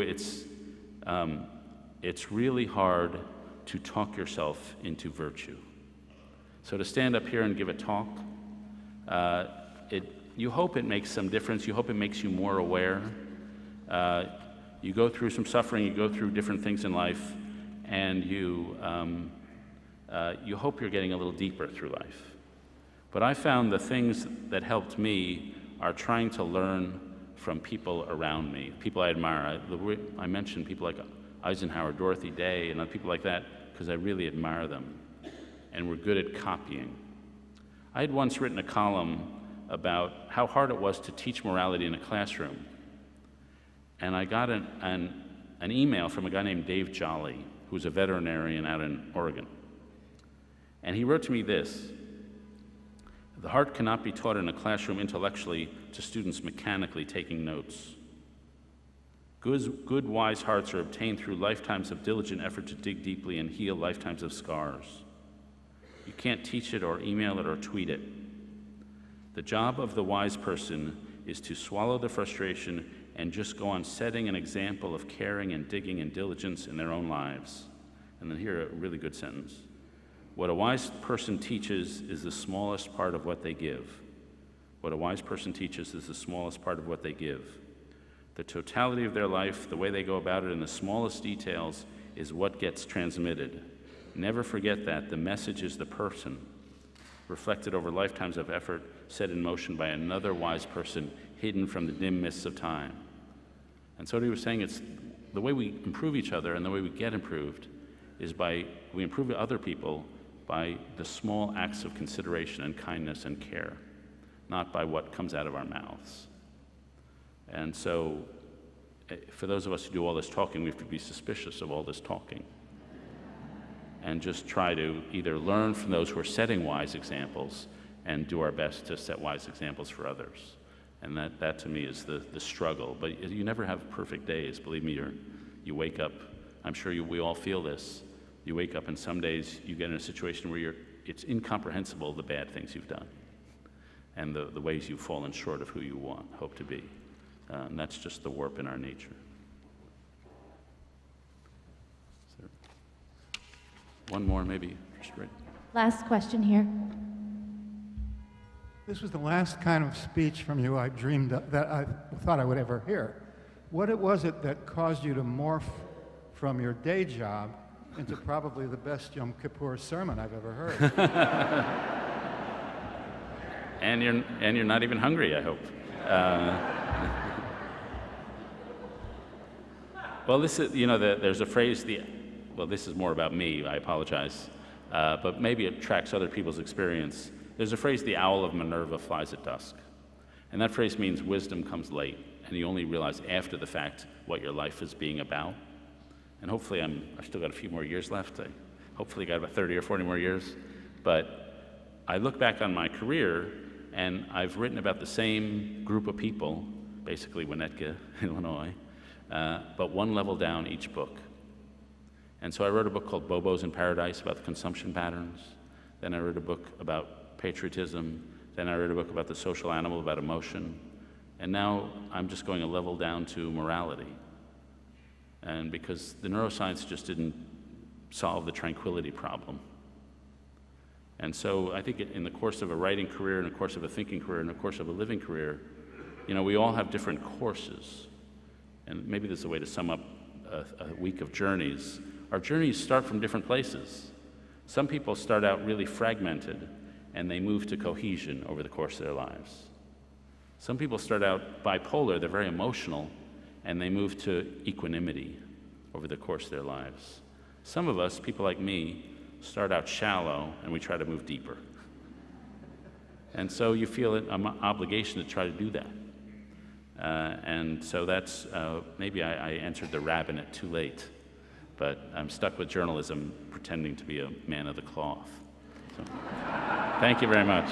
it's really hard to talk yourself into virtue. So to stand up here and give a talk, you hope it makes some difference. You hope it makes you more aware. You go through some suffering, you go through different things in life, and you hope you're getting a little deeper through life. But I found the things that helped me are trying to learn from people around me, people I admire. I mentioned people like Eisenhower, Dorothy Day, and other people like that because I really admire them, and we're good at copying. I had once written a column about how hard it was to teach morality in a classroom, and I got an email from a guy named Dave Jolly, who's a veterinarian out in Oregon, and he wrote to me this: the heart cannot be taught in a classroom intellectually to students mechanically taking notes. Good, wise hearts are obtained through lifetimes of diligent effort to dig deeply and heal lifetimes of scars. You can't teach it or email it or tweet it. The job of the wise person is to swallow the frustration and just go on setting an example of caring and digging and diligence in their own lives. And then here, a really good sentence. What a wise person teaches is the smallest part of what they give. What a wise person teaches is the smallest part of what they give. The totality of their life, the way they go about it in the smallest details, is what gets transmitted. Never forget that. The message is the person, reflected over lifetimes of effort, set in motion by another wise person, hidden from the dim mists of time. And so what he was saying, it's the way we improve each other and the way we get improved is we improve other people by the small acts of consideration and kindness and care, not by what comes out of our mouths. And so, for those of us who do all this talking, we have to be suspicious of all this talking and just try to either learn from those who are setting wise examples and do our best to set wise examples for others. And that to me is the struggle. But you never have perfect days. Believe me, you wake up, I'm sure we all feel this. You wake up and some days you get in a situation where it's incomprehensible the bad things you've done and the ways you've fallen short of who you hope to be. And that's just the warp in our nature. One more, maybe. Last question here. This was the last kind of speech from you I dreamed that I thought I would ever hear. What was it that caused you to morph from your day job into probably the best Yom Kippur sermon I've ever heard? And you're not even hungry, I hope. Well, this is, there's a phrase, well, this is more about me, I apologize, but maybe it tracks other people's experience. There's a phrase, the owl of Minerva flies at dusk. And that phrase means wisdom comes late, and you only realize after the fact what your life is being about. And hopefully I've still got a few more years left. I hopefully got about 30 or 40 more years. But I look back on my career, and I've written about the same group of people, basically Winnetka, Illinois, but one level down each book. And so I wrote a book called Bobos in Paradise about the consumption patterns. Then I wrote a book about patriotism. Then I wrote a book about the social animal, about emotion. And now I'm just going a level down to morality. And because the neuroscience just didn't solve the tranquility problem. And so I think in the course of a writing career, in the course of a thinking career, in the course of a living career, we all have different courses. And maybe there's a way to sum up a week of journeys. Our journeys start from different places. Some people start out really fragmented, and they move to cohesion over the course of their lives. Some people start out bipolar, they're very emotional, and they move to equanimity over the course of their lives. Some of us, people like me, start out shallow, and we try to move deeper. And so you feel an obligation to try to do that. And so that's, maybe I answered the rabbinate too late, but I'm stuck with journalism, pretending to be a man of the cloth. So, thank you very much.